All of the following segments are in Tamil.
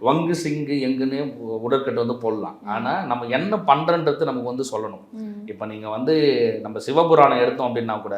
வங்கு சிங்கு எங்குன்னு உடற்கட்டு வந்து போடலாம். ஆனால் நம்ம என்ன பண்ணுறன்றது நமக்கு வந்து சொல்லணும். இப்போ நீங்கள் வந்து நம்ம சிவபுராணம் எடுத்தோம் அப்படின்னா கூட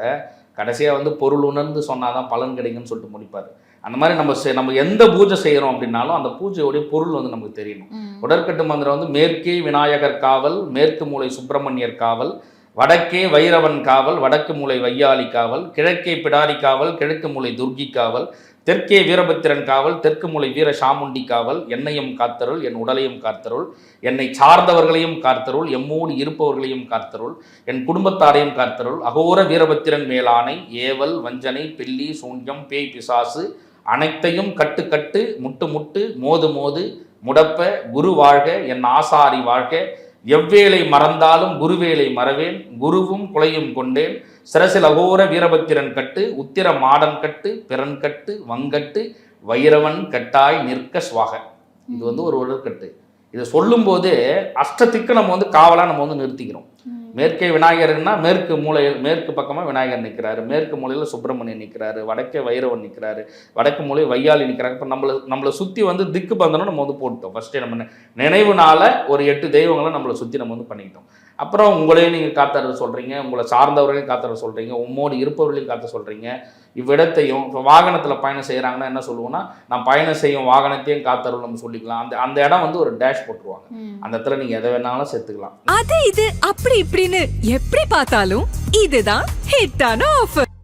கடைசியாக வந்து பொருள் உணர்ந்து சொன்னால் தான் பலன் கிடைக்குன்னு சொல்லிட்டு முடிப்பார். அந்த மாதிரி நம்ம எந்த பூஜை செய்கிறோம் அப்படின்னாலும் அந்த பூஜையோடைய பொருள் வந்து நமக்கு தெரியணும். உடற்கட்டு மந்திரம் வந்து மேற்கே விநாயகர் காவல், மேற்கு மூலை சுப்பிரமணியர் காவல், வடக்கே வைரவன் காவல், வடக்கு மூலை வையாளி காவல், கிழக்கே பிடாரி காவல், கிழக்கு மூலை துர்கி காவல், தெற்கே வீரபத்திரன் காவல், தெற்கு மூலை வீர சாமுண்டி காவல், என்னையும் காத்தருள், என் உடலையும் காத்தருள், என்னை சார்ந்தவர்களையும் காத்தருள், எம்மோடு இருப்பவர்களையும் காத்தருள், என் குடும்பத்தாரையும் காத்தருள், அகோர வீரபத்திரன் மேலானை, ஏவல், வஞ்சனை, பில்லி, சூன்யம், பேய், பிசாசு அனைத்தையும் கட்டு முட்டு முட்டு மோது மோது முடப்ப குரு வாழ்க, என் ஆசாரி வாழ்க, எவ்வேளை மறந்தாலும் குருவேளை மறவேன், குருவும் குலையும் கொண்டேன், சிரசில் அகோர வீரபத்திரன் கட்டு, உத்திர மாடன் கட்டு, பிறன் கட்டு, வங்கட்டு, வைரவன் கட்டாய் நிற்க சுவாக. இது வந்து ஒரு உடற்கட்டு. இதை சொல்லும்போது அஷ்டத்துக்கு நம்ம வந்து காவலாக நம்ம வந்து நிறுத்திக்கிறோம். மேற்கே விநாயகர்னா மேற்கு பக்கமாக விநாயகர் நிற்கிறாரு, மேற்கு மூலையில் சுப்பிரமணியன் நிற்கிறாரு, வடக்கே வைரவன் நிற்கிறாரு, வடக்கு மூலை வையாளி நிற்கிறாங்க. இப்போ நம்மளை சுற்றி வந்து திக்கு பந்தனம் நம்ம வந்து போட்டோம். ஃபஸ்ட்டே நம்ம நினைவுனால ஒரு 8 தெய்வங்களை நம்மளை சுற்றி நம்ம வந்து பண்ணிக்கிட்டோம். அப்புறம் உங்களையும் நீங்கள் காத்தர சொல்கிறீங்க, உங்களை சார்ந்தவர்களையும் காத்தர சொல்கிறீங்க, உம்மோடு இருப்பவர்களையும் காத்த சொல்கிறீங்க. இவ்விடத்தையும் இப்போ வாகனத்தில் பயணம் செய்கிறாங்கன்னா என்ன சொல்லுவோம்னா, நான் பயணம் செய்யும் வாகனத்தையும் காத்தருள் நம்ம சொல்லிக்கலாம். அந்த இடம் வந்து ஒரு டேஷ் போட்டுருவாங்க. அந்த இடத்துல நீங்கள் எதை வேணாலும் சேர்த்துக்கலாம். அது இது அப்படி இப்படின்னு எப்படி பார்த்தாலும் இதுதான் ஹிட்டான ஆஃபர்.